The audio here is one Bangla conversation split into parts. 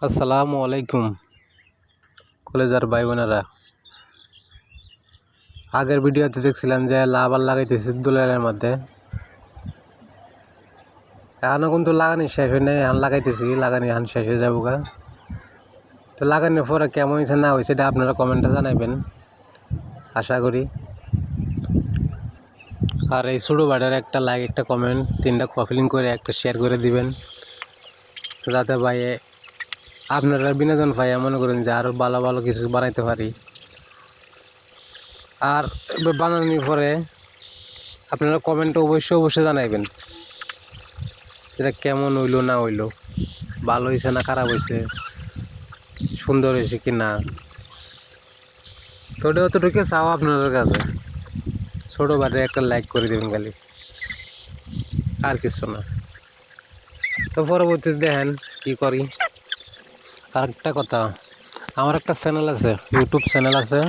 আসসালামু আলাইকুম কলেজার ভাই বোনেরা। আগের ভিডিওতে দেখছিলাম যে লাভার লাগাইতেছি দুলালের মধ্যে। এখনও কিন্তু লাগানি শেষ হয় নাই, এখন লাগাইতেছি, লাগানি এখন শেষ হয়ে যাবো গা। তো লাগানোর পরে কেমন হয়েছে না হয়েছে এটা আপনারা কমেন্টে জানাবেন আশা করি। আর এই ছোটো ভাইটার একটা লাইক, একটা কমেন্ট, 3টা কপিলিং করে একটা শেয়ার করে দিবেন, যাতে ভাই আপনারা বিনোদন পাই, মনে করেন যে আরও ভালো ভালো কিছু বানাইতে পারি। আর বানানোর পরে আপনারা কমেন্টে অবশ্যই জানাইবেন এটা কেমন হইলো না হইলো, ভালো হয়েছে না খারাপ হয়েছে, সুন্দর হয়েছে কি না। তো ওটা অতটুকু চাও আপনাদের কাছে, ছোটো বাটে একটা লাইক করে দেবেন খালি, আর কিছু না। তো পরবর্তীতে দেখেন কী করি। আর একটা কথা, আমার একটা চ্যানেল আছে, ইউটিউব চ্যানেল আছে,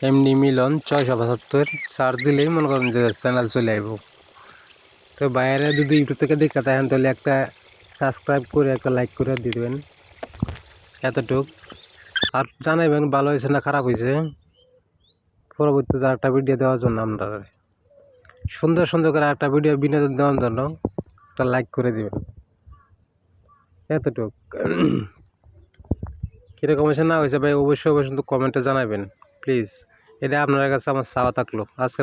এমনি মিলন 675 সার্চ দিলেই মনে করেন যে চ্যানেল চলে আইব। তো বাইরে যদি ইউটিউব থেকে দেখতে থাকেন তাহলে একটা সাবস্ক্রাইব করে একটা লাইক করে দিয়ে দেবেন, এতটুক। আর জানাইবেন ভালো হয়েছে না খারাপ হয়েছে, পরবর্তীতে একটা ভিডিও দেওয়ার জন্য আপনারা সুন্দর সুন্দর করে একটা ভিডিও বিনোদন দেওয়ার জন্য একটা লাইক করে দিবেন, এতটুক। কীরকম হয়েছে না হয়েছে ভাই অবশ্যই কিন্তু কমেন্টে জানাবেন প্লিজ। এটা আপনার কাছে আমার চাওয়া থাকলো আজকের।